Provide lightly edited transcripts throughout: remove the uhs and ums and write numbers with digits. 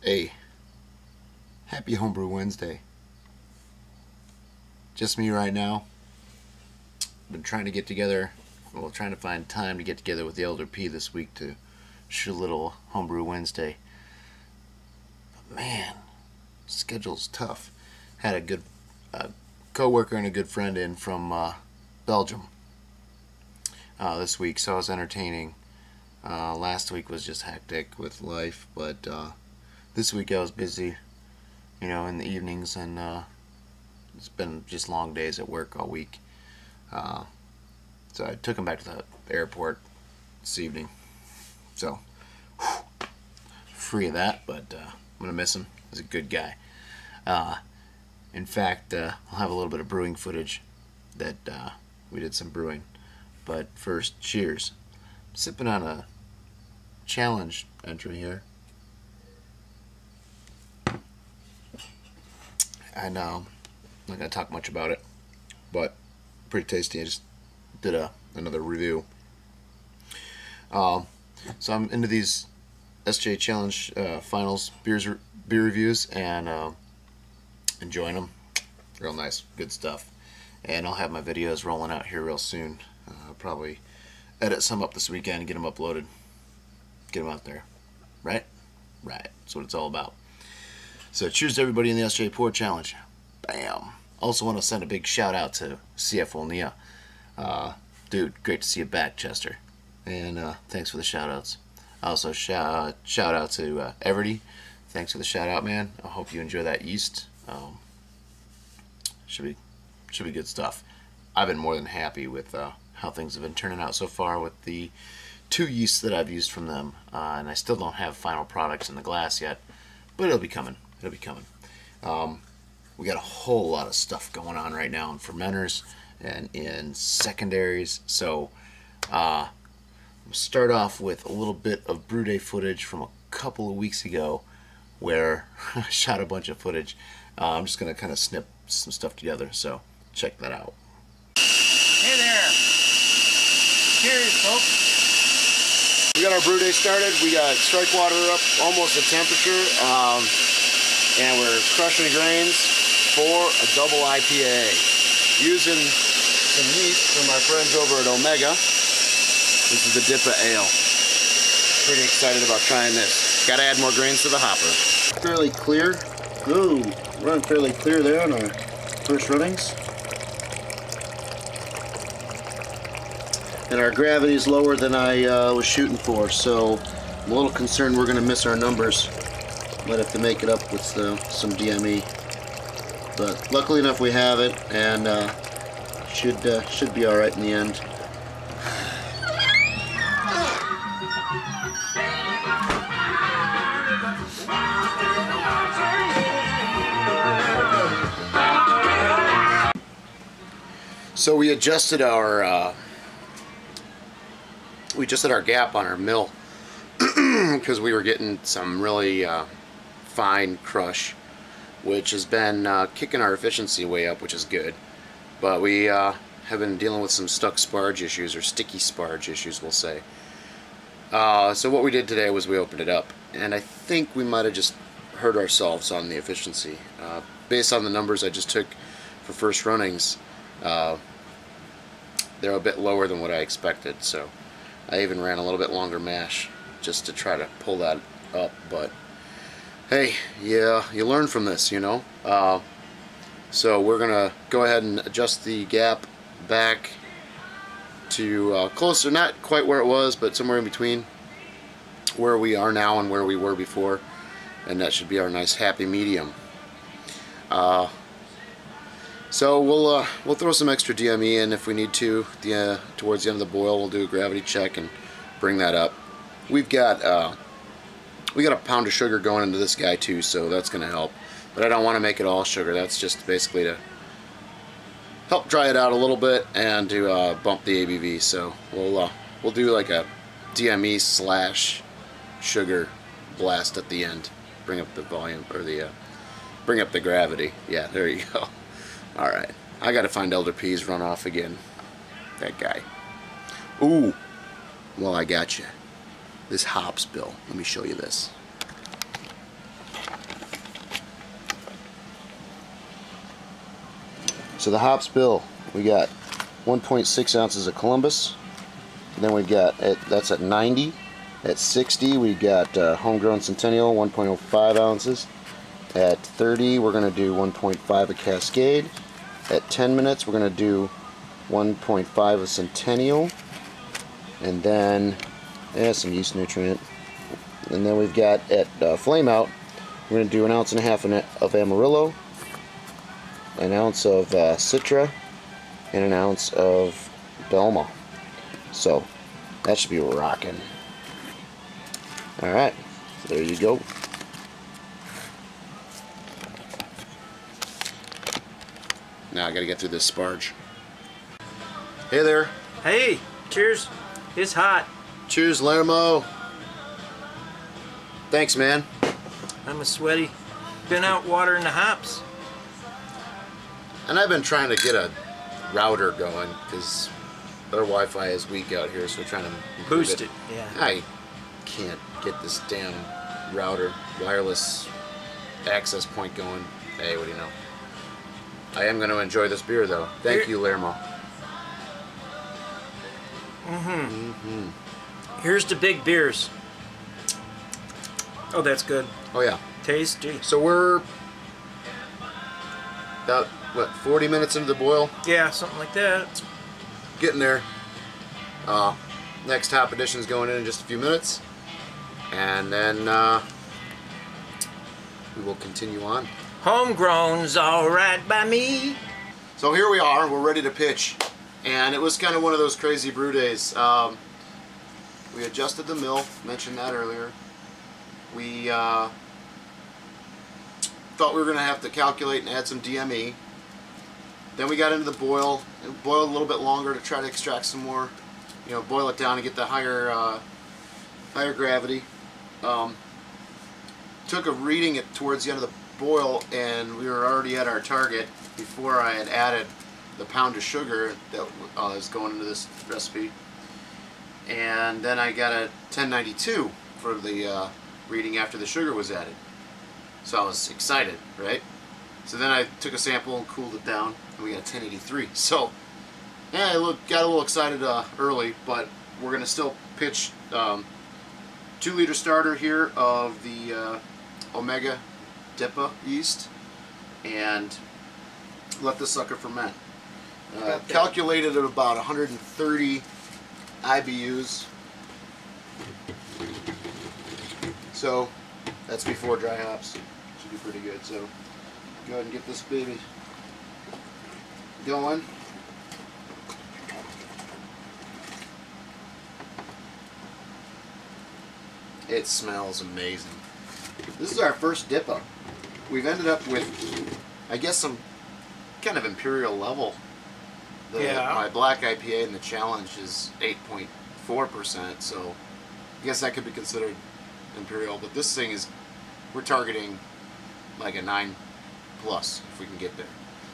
Hey, happy Homebrew Wednesday. Just me right now. Been trying to get together, trying to find time to get together with the Elder P this week to shoot a little Homebrew Wednesday. But man, schedule's tough. Had a good co-worker and a good friend in from Belgium this week, so I was entertaining. Last week was just hectic with life, but this week I was busy, in the evenings, and it's been just long days at work all week. So I took him back to the airport this evening. So, free of that, but I'm going to miss him. He's a good guy. In fact, I'll have a little bit of brewing footage that we did some brewing. But first, cheers. I'm sipping on a challenge entry here. And I'm not going to talk much about it, but pretty tasty. I just did another review. So I'm into these SJ Challenge finals beer reviews, and enjoying them. Real nice, good stuff. And I'll have my videos rolling out here real soon. I'll probably edit some up this weekend and get them uploaded. Get them out there. Right? Right. That's what it's all about. So cheers to everybody in the SJ Pour Challenge. Bam. Also want to send a big shout out to CFO Nia. Dude, great to see you back, Chester. And thanks for the shout outs. Also shout out to Everdy. Thanks for the shout out, man. I hope you enjoy that yeast. Should be good stuff. I've been more than happy with how things have been turning out so far with the 2 yeasts that I've used from them, and I still don't have final products in the glass yet, but it'll be coming. It'll be coming. We got a whole lot of stuff going on right now in fermenters and in secondaries. So we'll start off with a little bit of brew day footage from a couple of weeks ago where I shot a bunch of footage. I'm just going to kind of snip some stuff together, so check that out. Hey there! Cheers, folks! We got our brew day started. We got strike water up almost at temperature, and we're crushing grains for a double IPA using some yeast from our friends over at Omega. This is the Dippa Ale. Pretty excited about trying this. Got to add more grains to the hopper. Fairly clear. Ooh, running fairly clear there on our first runnings. And our gravity is lower than I was shooting for, so I'm a little concerned we're going to miss our numbers. Might have to make it up with some DME. But luckily enough we have it, and should be alright in the end. So we adjusted our gap on our mill because we were getting some really fine crush, which has been kicking our efficiency way up, which is good. But we have been dealing with some stuck sparge issues, or sticky sparge issues, we'll say. So what we did today was we opened it up, and I think we might have just hurt ourselves on the efficiency. Based on the numbers I just took for first runnings, they're a bit lower than what I expected, so I even ran a little bit longer mash just to try to pull that up. But hey, yeah, you learn from this, so we're gonna go ahead and adjust the gap back to closer, not quite where it was, but somewhere in between where we are now and where we were before, and that should be our nice happy medium. So we'll throw some extra DME in if we need to. Towards the end of the boil, we'll do a gravity check and bring that up. We got a pound of sugar going into this guy too, so that's going to help. But I don't want to make it all sugar. That's just basically to help dry it out a little bit and to bump the ABV. So we'll do like a DME / sugar blast at the end. Bring up the volume, or bring up the gravity. Yeah, there you go. Alright, I gotta find Elder P's runoff again. That guy. Ooh, well, I got you. This hops bill. Let me show you this. So the hops bill, we got 1.6 ounces of Columbus. And then we've got, that's at 90. At 60, we got homegrown Centennial, 1.05 ounces. At 30, we're going to do 1.5 of Cascade. At 10 minutes, we're going to do 1.5 of Centennial. And then, some yeast nutrient. And then we've got at Flame Out, we're going to do 1.5 ounces of Amarillo, an ounce of Citra, and an ounce of Belma. So that should be rocking. Alright, so there you go. Now I gotta get through this sparge. Hey there. Hey, cheers. It's hot. Cheers, Lermo. Thanks, man. I'm a sweaty. Been out watering the hops. And I've been trying to get a router going because our Wi-Fi is weak out here, so we're trying to Boost it. Yeah. I can't get this damn router wireless access point going. Hey, what do you know? I am going to enjoy this beer, though. Thank you, Lermo. Here's the big beers. Oh, that's good. Oh, yeah. Tasty. So we're about, what, 40 minutes into the boil? Yeah, something like that. Getting there. Next hop edition is going in just a few minutes. And then we will continue on. Homegrown's alright by me. So here we are, we're ready to pitch. And it was kind of one of those crazy brew days. We adjusted the mill, mentioned that earlier. We thought we were going to have to calculate and add some DME. Then we got into the boil. It boiled a little bit longer to try to extract some more, you know, boil it down and get the higher gravity. Took a reading towards the end of the boil, and we were already at our target before I had added the pound of sugar that was going into this recipe. And then I got a 1092 for the reading after the sugar was added. So I was excited, right? So then I took a sample and cooled it down, and we got a 1083. So yeah, I got a little excited early, but we're gonna still pitch 2-liter starter here of the Omega Dippa yeast and let this sucker ferment. Calculated at about 130 IBUs. So that's before dry hops. Should be pretty good. So go ahead and get this baby going. It smells amazing. This is our first Dippa. We've ended up with, I guess, some kind of imperial level. My black IPA in the challenge is 8.4%, so I guess that could be considered imperial. But this thing is, we're targeting like a 9+ if we can get there.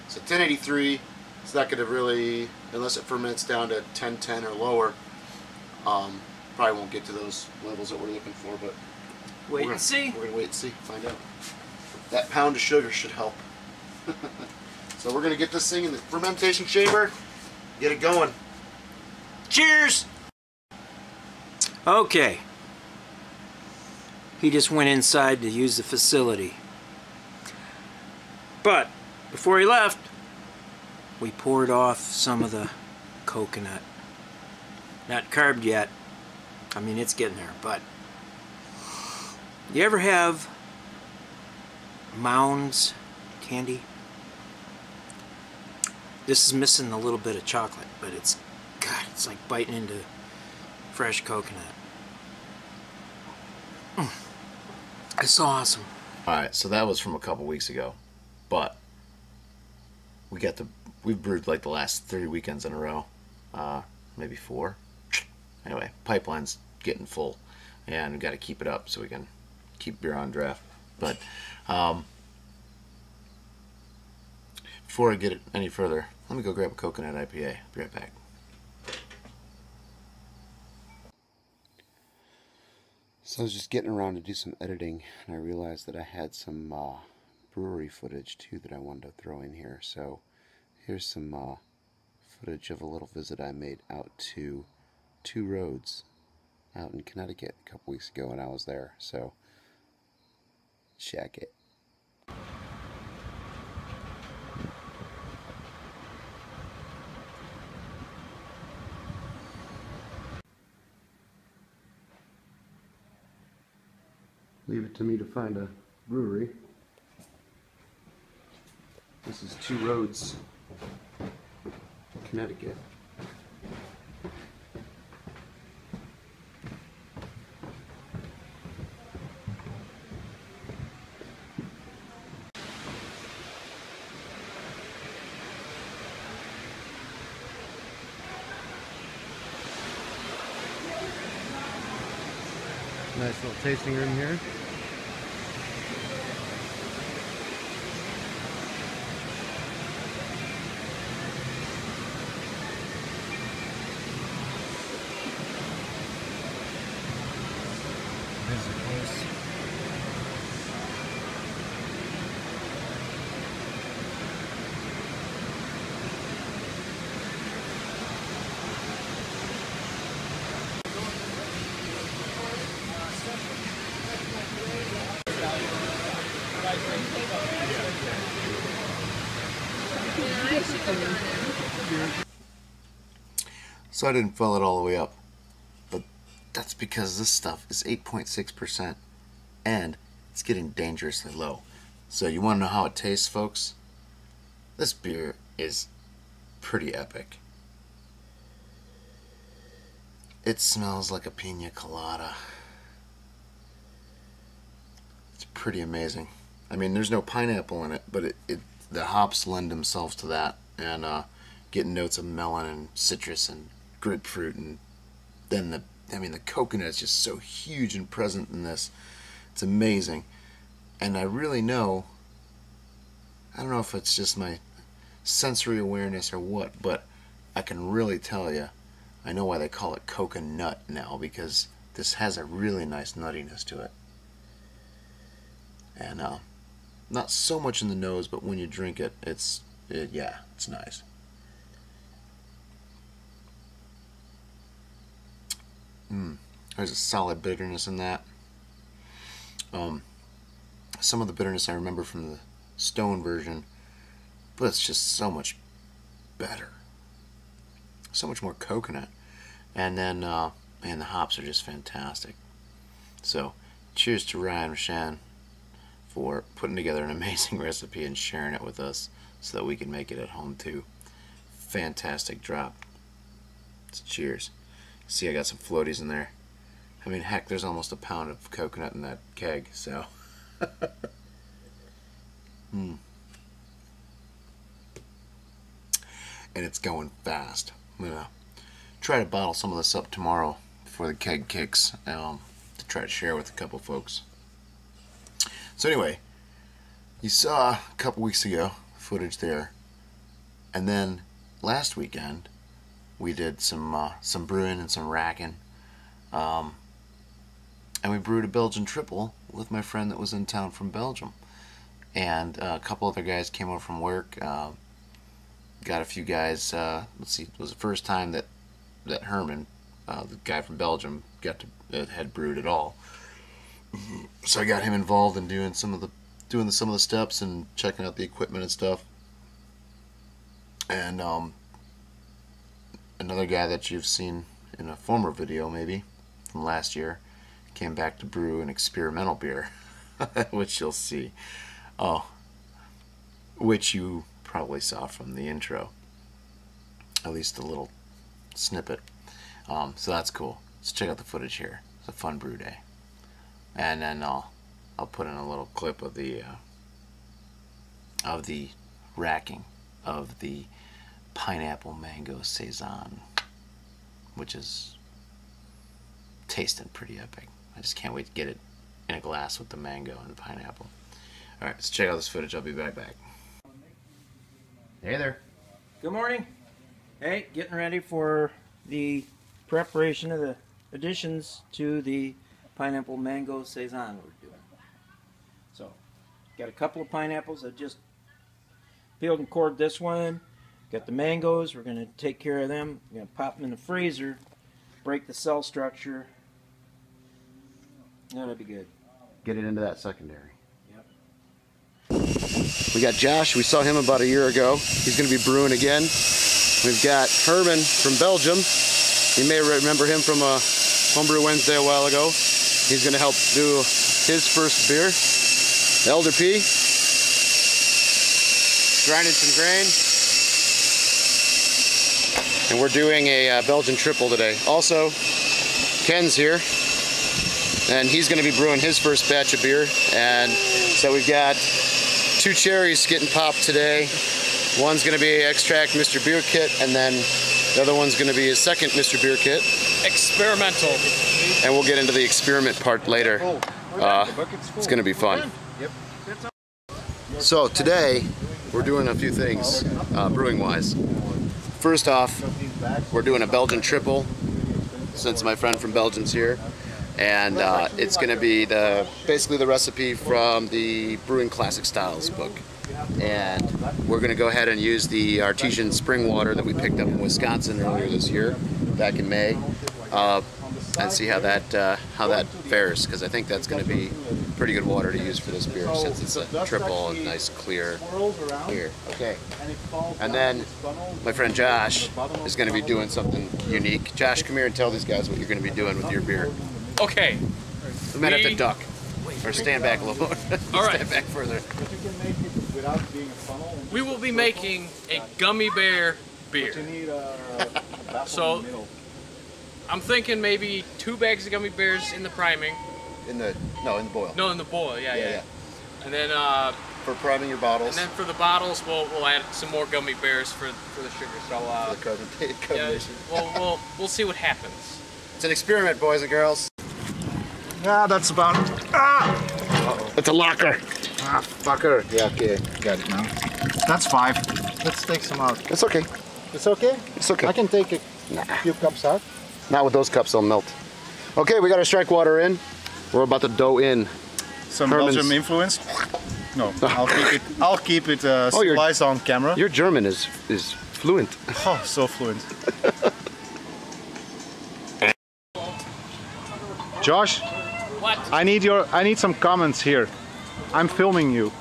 So 1083, it's not going to really, unless it ferments down to 1010 or lower, probably won't get to those levels that we're looking for. But wait and see. We're gonna wait and see, find out. That pound of sugar should help. So we're gonna get this thing in the fermentation chamber, get it going. Cheers! Okay. He just went inside to use the facility. But before he left, we poured off some of the coconut. Not carved yet. I mean, it's getting there, but you ever have Mounds candy? This is missing a little bit of chocolate, but it's, God, it's like biting into fresh coconut. It's so awesome. Alright, so that was from a couple weeks ago, but we've brewed like the last 3 weekends in a row, maybe 4. Anyway, pipeline's getting full, and we've got to keep it up so we can keep beer on draft. But before I get it any further, let me go grab a coconut IPA. Be right back. So I was just getting around to do some editing, and I realized that I had some brewery footage too that I wanted to throw in here. So here's some footage of a little visit I made out to Two Roads out in Connecticut a couple weeks ago when I was there. So, check it. Leave it to me to find a brewery. This is Two Roads, Connecticut. Nice little tasting room here. So I didn't fill it all the way up, but that's because this stuff is 8.6% and it's getting dangerously low. So you want to know how it tastes, folks? This beer is pretty epic. It smells like a pina colada. It's pretty amazing. I mean, there's no pineapple in it, but the hops lend themselves to that, and getting notes of melon and citrus and grapefruit, and then the coconut is just so huge and present in this. It's amazing. And I really know, I don't know if it's just my sensory awareness or what, but I can really tell you, I know why they call it coconut now, because this has a really nice nuttiness to it. And not so much in the nose, but when you drink it, it's nice. There's a solid bitterness in that. Some of the bitterness I remember from the Stone version, but it's just so much better. So much more coconut. And then, man, the hops are just fantastic. So, cheers to Ryan Rashan for putting together an amazing recipe and sharing it with us so that we can make it at home too. Fantastic drop. So cheers. See, I got some floaties in there. I mean, heck, there's almost a pound of coconut in that keg, so. And it's going fast. I'm gonna try to bottle some of this up tomorrow before the keg kicks, to try to share with a couple folks. So anyway, you saw a couple weeks ago footage there, and then last weekend we did some brewing and some racking, and we brewed a Belgian triple with my friend that was in town from Belgium, and a couple other guys came over from work. Got a few guys. Let's see, it was the first time that Herman, the guy from Belgium, had brewed at all. So I got him involved in doing some of the steps and checking out the equipment and stuff. And another guy that you've seen in a former video, maybe from last year, came back to brew an experimental beer, which you'll see. Which you probably saw from the intro, at least a little snippet. So that's cool. So check out the footage here. It's a fun brew day. And then I'll put in a little clip of the racking of the pineapple mango saison, which is tasting pretty epic. I just can't wait to get it in a glass with the mango and the pineapple. All right, let's check out this footage. I'll be right back. Hey there. Good morning. Hey, getting ready for the preparation of the additions to the pineapple mango saison we're doing. So, got a couple of pineapples. I just peeled and cored this one. Got the mangoes. We're going to take care of them. We're going to pop them in the freezer, break the cell structure. That'll be good. Get it into that secondary. Yep. We got Josh. We saw him about a year ago. He's going to be brewing again. We've got Herman from Belgium. You may remember him from a Homebrew Wednesday a while ago. He's going to help do his first beer. Elder P. Grinding some grain. And we're doing a Belgian triple today. Also, Ken's here. And he's going to be brewing his first batch of beer. And so we've got 2 cherries getting popped today. One's going to be Extract Mr. Beer Kit, and then the other one's going to be his second Mr. Beer Kit. Experimental. And we'll get into the experiment part later. It's going to be fun. So today, we're doing a few things, brewing-wise. First off, we're doing a Belgian triple, since my friend from Belgium's here. And it's going to be basically the recipe from the Brewing Classic Styles book. And we're going to go ahead and use the artesian spring water that we picked up in Wisconsin earlier this year, back in May, and see how that fares, because I think that's going to be pretty good water to use for this beer, since it's a triple and nice clear. Okay. And then my friend Josh is going to be doing something unique. Josh, come here and tell these guys what you're going to be doing with your beer. Okay. We might have to duck. Or stand back a little more. All right. Stand back further. We will be making a gummy bear beer. So I'm thinking maybe 2 bags of gummy bears in the priming. In the boil. No, in the boil. Yeah. And then for priming your bottles. And then for the bottles, we'll add some more gummy bears for the sugar. So for the carbonation. Yeah, we'll see what happens. It's an experiment, boys and girls. Ah, that's about it. Ah! Uh-oh. It's a locker. Ah, fucker. Yeah, okay. Got it now. That's 5. Let's take some out. It's okay. It's okay? It's okay. I can take a few cups out. Not with those cups, they'll melt. Okay, we got our strike water in. We're about to dough in. Some Herman's. Belgium influence? No, I'll keep it sliced on camera. Your German is fluent. Oh, so fluent. Josh, What? I need some comments here. I'm filming you.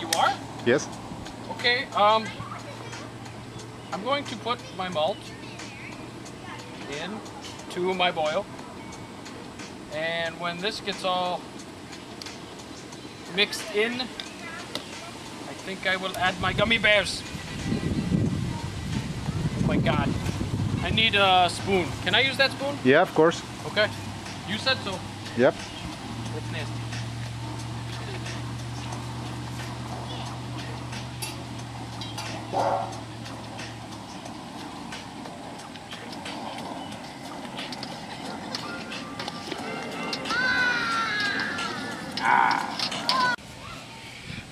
You are? Yes. Okay. I'm going to put my malt into my boil, and when this gets all mixed in, I think I will add my gummy bears. Oh my God! I need a spoon. Can I use that spoon? Yeah, of course. Okay. You said so. Yep. That's nasty.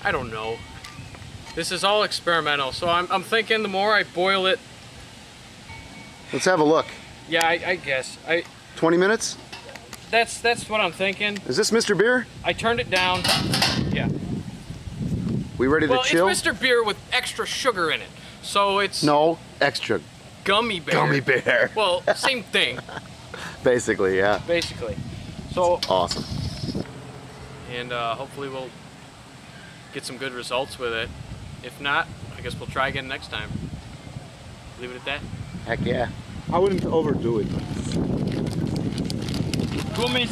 I don't know. This is all experimental, so I'm thinking the more I boil it. Let's have a look. Yeah, I guess. 20 minutes? That's what I'm thinking. Is this Mr. Beer? I turned it down. Yeah. We ready to chill? Well, it's Mr. Beer with extra sugar in it. So it's... No, extra. Gummy bear. Gummy bear. Well, same thing. Basically, yeah. Basically. So... Awesome. And hopefully we'll get some good results with it. If not, I guess we'll try again next time. Leave it at that. Heck yeah. I wouldn't overdo it. Gummies!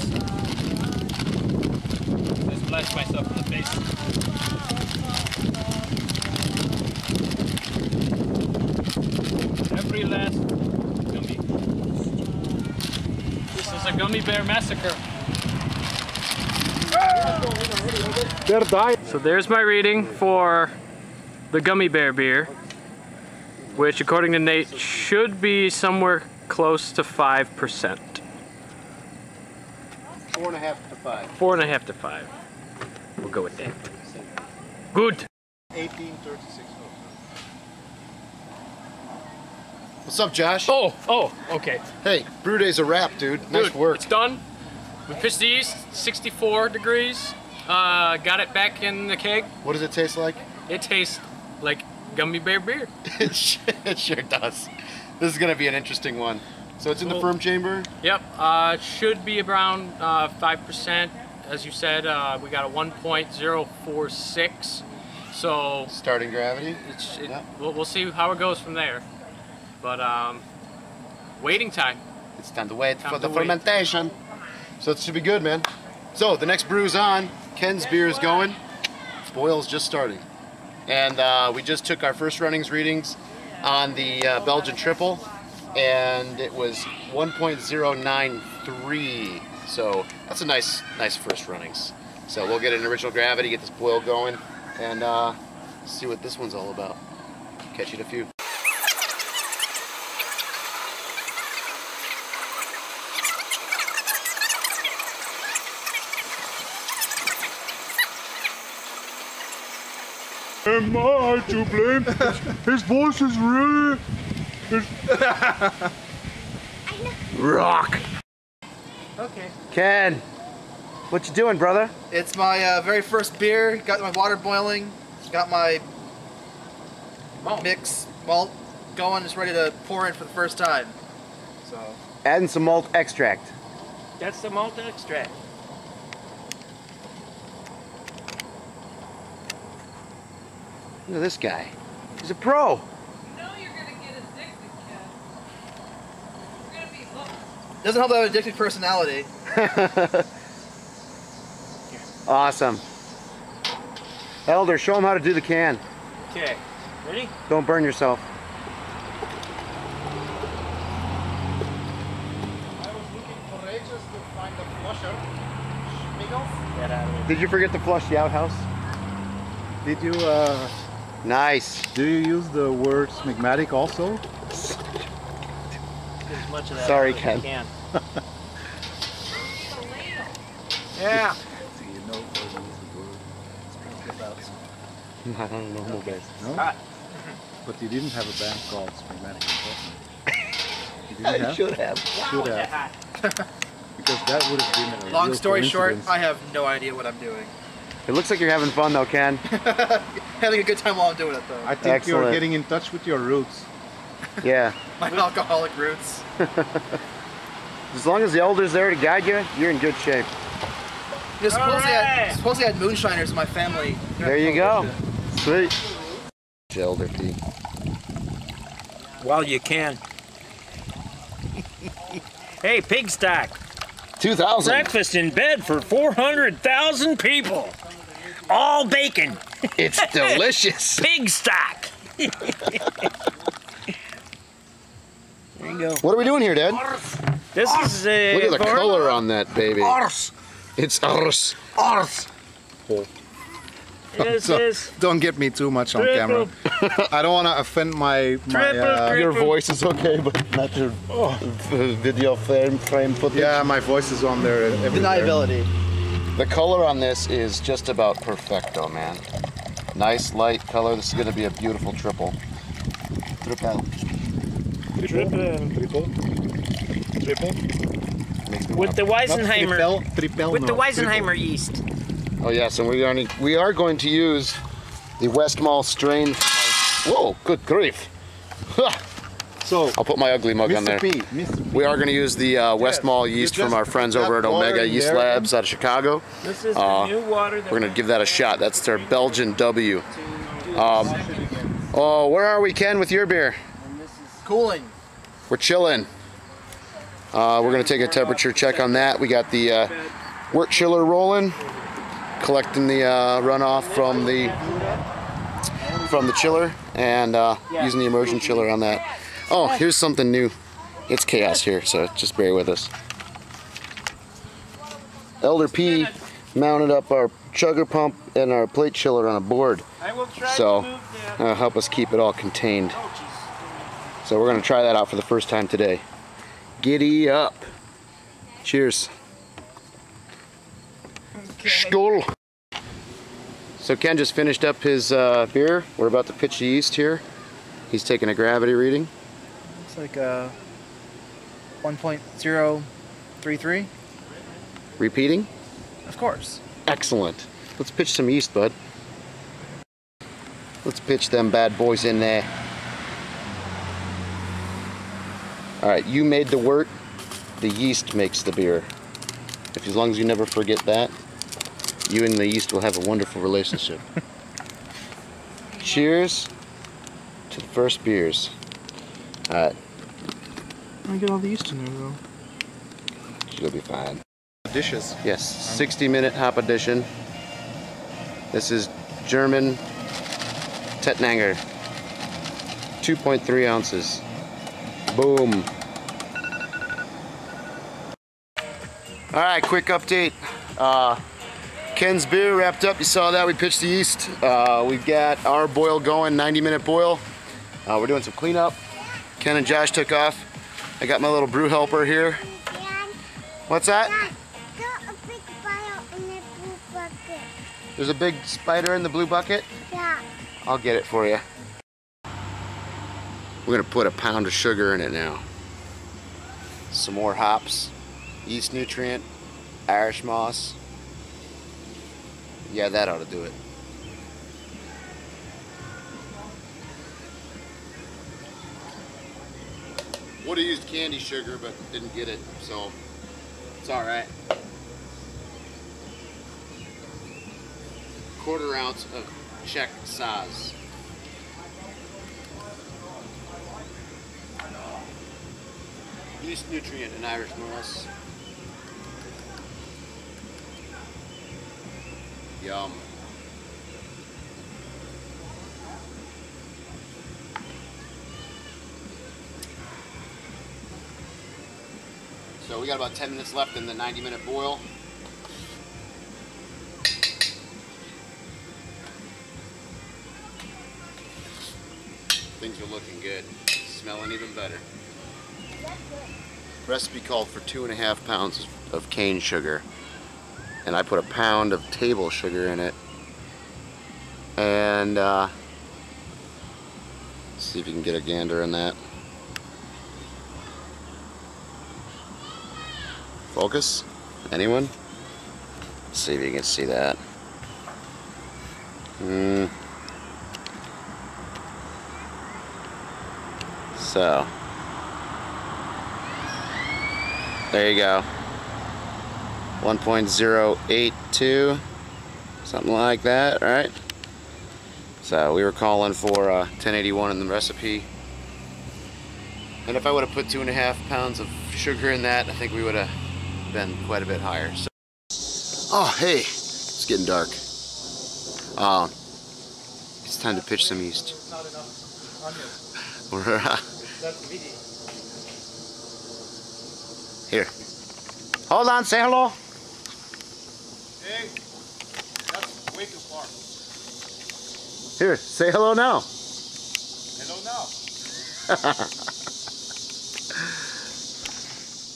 Just splash myself in the face. Every last gummy. This is a gummy bear massacre. They're dying. So there's my reading for the gummy bear beer, which according to Nate should be somewhere close to 5%. 4.5 to 5. 4.5 to 5. We'll go with that. Good. 1836. What's up, Josh? Oh, okay. Hey, brew day's a wrap, dude. Nice Dude, work. it's done. We pitched the yeast, 64 degrees. Got it back in the keg. What does it taste like? It tastes like gummy bear beer. It sure does. This is gonna be an interesting one. So it's in the firm chamber? Yep, should be around 5%. As you said, we got a 1.046. So Starting gravity? we'll see how it goes from there. But waiting time. It's time to wait for the fermentation. So it should be good, man. So the next brew's on. Ken's beer is going. Boil's just starting. And we just took our first runnings readings on the Belgian triple, and it was 1.093. So that's a nice first runnings. So we'll get an original gravity, get this boil going, and see what this one's all about. Catch you in a few. Am I to blame? His voice is really... Rock! Okay. Ken, what you doing, brother? It's my very first beer. Got my water boiling. Got my mix malt going. Just ready to pour in for the first time. So. Adding some malt extract. That's the malt extract. Look at this guy. He's a pro. You know you're gonna get addicted, Ken. You're gonna be hooked. Doesn't help that I have an addicted personality. Awesome. Elder, show him how to do the can. Okay, ready? Don't burn yourself. I was looking courageous to find a flusher. Schmiegels? Get out of Did you forget to flush the outhouse? Did you, Nice. do you use the word smegmatic also? Get as much of that Sorry, as you Ken. can. Need a ladle. Yeah. Do you know how to use the word? Speak about some. I don't know, no guys. No? Hot. But you didn't have a band called Smegmatic Incorporated. You didn't have? Should have. Should have. Because that would have been a Long real story short, coincidence. I have no idea what I'm doing. It looks like you're having fun though, Ken. Having a good time while I'm doing it though. I think Excellent. you're getting in touch with your roots. Yeah. My alcoholic roots. As long as the elder's there to guide you, you're in good shape. You know, supposedly, Alright. supposedly I had moonshiners in my family. There you go. Sweet. Elder Pete. While you can. Hey, pig stock. 2000. Breakfast in bed for 400,000 people. All bacon. It's delicious. Pig stock. There you go. What are we doing here, Dad? This is Look at the color on that baby. It's arse. Arse. This So, is don't get me too much on triple. camera. I don't want to offend my Triple. Your voice is okay, but not your video frame footage. yeah, my voice is on there everywhere. Deniability. The color on this is just about perfecto, man. Nice light color. This is going to be a beautiful triple. Triple. Makes me With the Weisenheimer. With the Weisenheimer yeast. Oh yes, and we are going to use the Westmall strain. Whoa, good grief! So, I'll put my ugly mug on there. Mr. P, Mr. P. We are going to use the Westmall yeast from our friends over at Omega Yeast Labs out of Chicago. This is the new water that We're going to give that a shot. That's their Belgian W. Oh, where are we, Ken, with your beer? Cooling. We're chilling. We're going to take a temperature check on that. We got the wort chiller rolling, collecting the runoff from the chiller, and using the immersion chiller on that. Oh, here's something new. It's chaos here, so just bear with us. Elder P mounted up our chugger pump and our plate chiller on a board, I will try so to move help us keep it all contained. So we're going to try that out for the first time today. Giddy up. Cheers. Skål. So Ken just finished up his beer. We're about to pitch the yeast here. He's taking a gravity reading. Looks like 1.033. Repeating. Of course. Excellent. Let's pitch some yeast, bud. Let's pitch them bad boys in there. Alright, you made the wort, the yeast makes the beer. As long as you never forget that, you and the yeast will have a wonderful relationship. Cheers to the first beers. Alright. I get all the yeast in there though. You'll be fine. Dishes. Yes, 60-minute hop addition. This is German Tettnanger. 2.3 ounces. Boom. Alright, quick update. Ken's beer wrapped up. You saw that. We pitched the yeast. We've got our boil going, 90-minute boil. We're doing some cleanup. Ken and Josh took off. I got my little brew helper here. What's that? There's a big spider in the blue bucket? Yeah. I'll get it for you. We're gonna put a pound of sugar in it now. Some more hops, yeast nutrient, Irish moss. Yeah, that ought to do it. Would have used candy sugar, but didn't get it, so it's all right. 1/4 ounce of Czech Saz. Yeast nutrient and Irish moss. Yum. So we got about 10 minutes left in the 90-minute boil. Things are looking good. Smelling even better. Recipe called for 2.5 pounds of cane sugar. And I put a pound of table sugar in it. And see if you can get a gander in that. Focus? Anyone? Let's see if you can see that. So, there you go. 1.082, something like that, right? So we were calling for 1081 in the recipe. And if I would have put 2.5 pounds of sugar in that, I think we would have been quite a bit higher. So, oh, hey, it's getting dark. It's time to pitch some yeast. We're, here. Hold on, say hello. Hey, that's way too far. Here, say hello now. Hello now.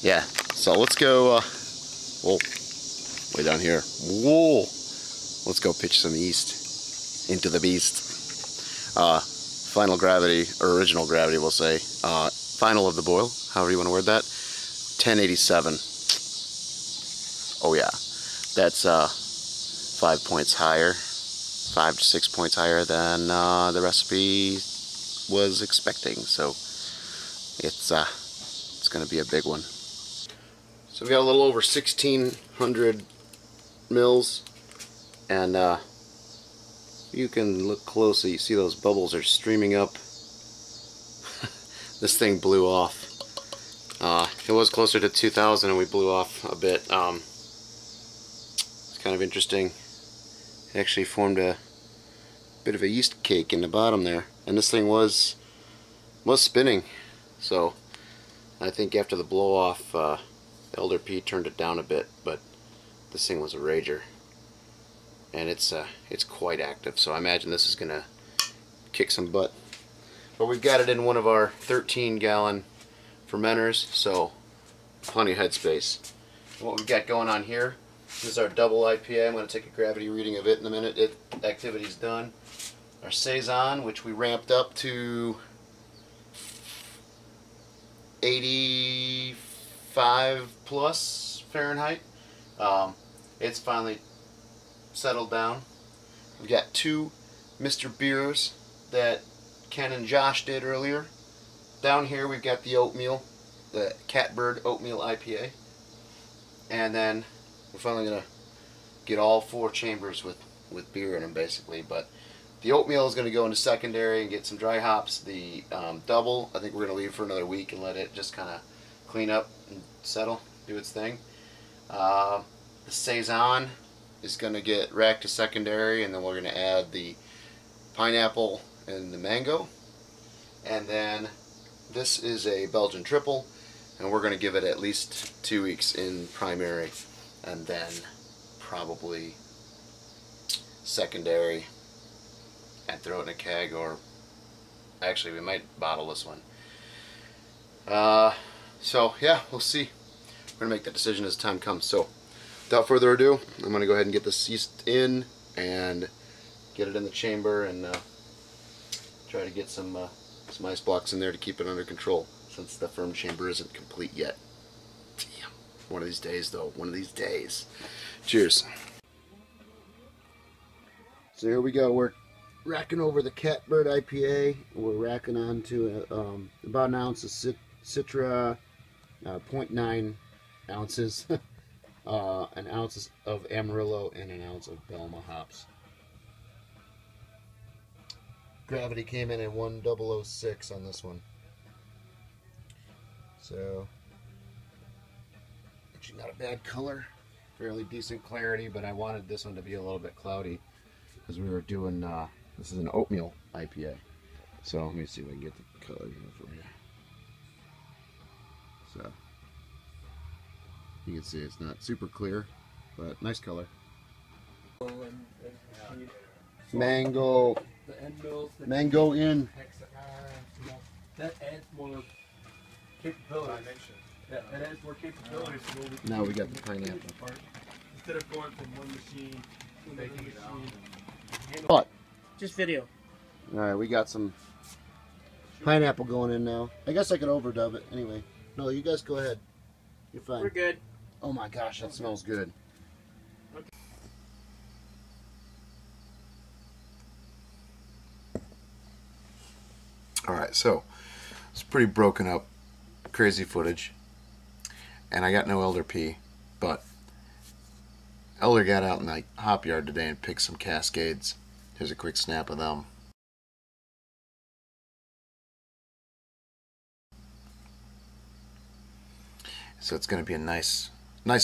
Yeah, so let's go, whoa, way down here. Whoa. Let's go pitch some yeast into the beast. Final gravity, or original gravity, we'll say. Final of the boil, however you want to word that. 1087. Oh yeah, that's 5 points higher, 5 to 6 points higher than the recipe was expecting. So it's going to be a big one. So we got a little over 1,600 mils, and you can look closely. You see those bubbles are streaming up. This thing blew off. It was closer to 2,000 and we blew off a bit. It's kind of interesting. It actually formed a bit of a yeast cake in the bottom there, and this thing was spinning. So I think after the blow off, Elder P turned it down a bit, but this thing was a rager, and it's quite active. So I imagine this is gonna kick some butt. But we've got it in one of our 13-gallon fermenters, so plenty of headspace. And what we've got going on here, this is our double IPA. I'm going to take a gravity reading of it in a minute. Activity's done. Our Saison, which we ramped up to 85 plus Fahrenheit. It's finally settled down. We've got 2 Mr. Beers that Ken and Josh did earlier. Down here we've got the oatmeal, the Catbird Oatmeal IPA. And then we're finally going to get all 4 chambers with beer in them basically. But the oatmeal is going to go into secondary and get some dry hops. The double, I think we're going to leave for another week and let it just kind of clean up and settle, do its thing. The Saison is going to get racked to secondary, and then we're going to add the pineapple and the mango. And then this is a Belgian triple, and we're going to give it at least 2 weeks in primary, and then probably secondary and throw it in a keg, or actually we might bottle this one. So yeah, we'll see. We're going to make that decision as time comes. So without further ado, I'm going to go ahead and get this yeast in and get it in the chamber and try to get some ice blocks in there to keep it under control, since the firm chamber isn't complete yet. Damn. One of these days, though. One of these days. Cheers. So here we go. We're racking over the Catbird IPA. We're racking onto about an ounce of Citra, 0.9 ounces, an ounce of Amarillo, and an ounce of Belma hops. Gravity came in at 1006 on this one. So, actually not a bad color. Fairly decent clarity, but I wanted this one to be a little bit cloudy because we were doing, this is an oatmeal IPA. So let me see if I can get the color here for you. So, you can see it's not super clear, but nice color. Mango. The end mills, Mango in. That adds more capabilities. That adds more capabilities. Now we got the pineapple. Instead of going from one machine to another machine. What? Just video. Alright, we got some pineapple going in now. I guess I could overdub it. Anyway. No, you guys go ahead. You're fine. We're good. Oh my gosh, that smells good. Alright, so it's pretty broken up, crazy footage, and I got no Elder P, but Elder got out in the hop yard today and picked some Cascades. Here's a quick snap of them. So it's going to be a nice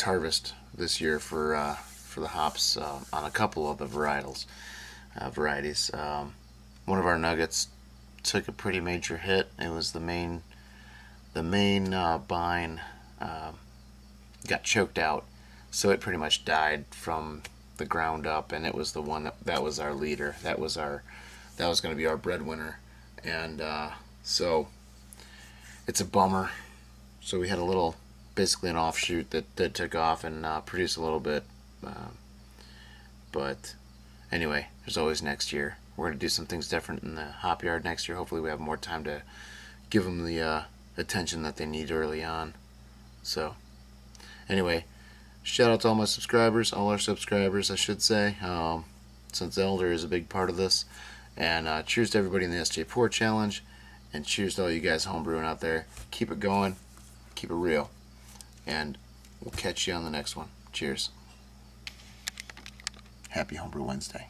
harvest this year for the hops on a couple of the varieties. One of our nuggets took a pretty major hit. It was the main vine got choked out, so it pretty much died from the ground up, and it was the one that was our leader. That was going to be our breadwinner, and so it's a bummer. So we had a little, basically an offshoot that took off and produced a little bit, but anyway, there's always next year. We're going to do some things different in the hop yard next year. Hopefully we have more time to give them the attention that they need early on. So, anyway, shout out to all my subscribers, all our subscribers, I should say, since Elder is a big part of this. And cheers to everybody in the SJ Pour Challenge, and cheers to all you guys homebrewing out there. Keep it going, keep it real, and we'll catch you on the next one. Cheers. Happy Homebrew Wednesday.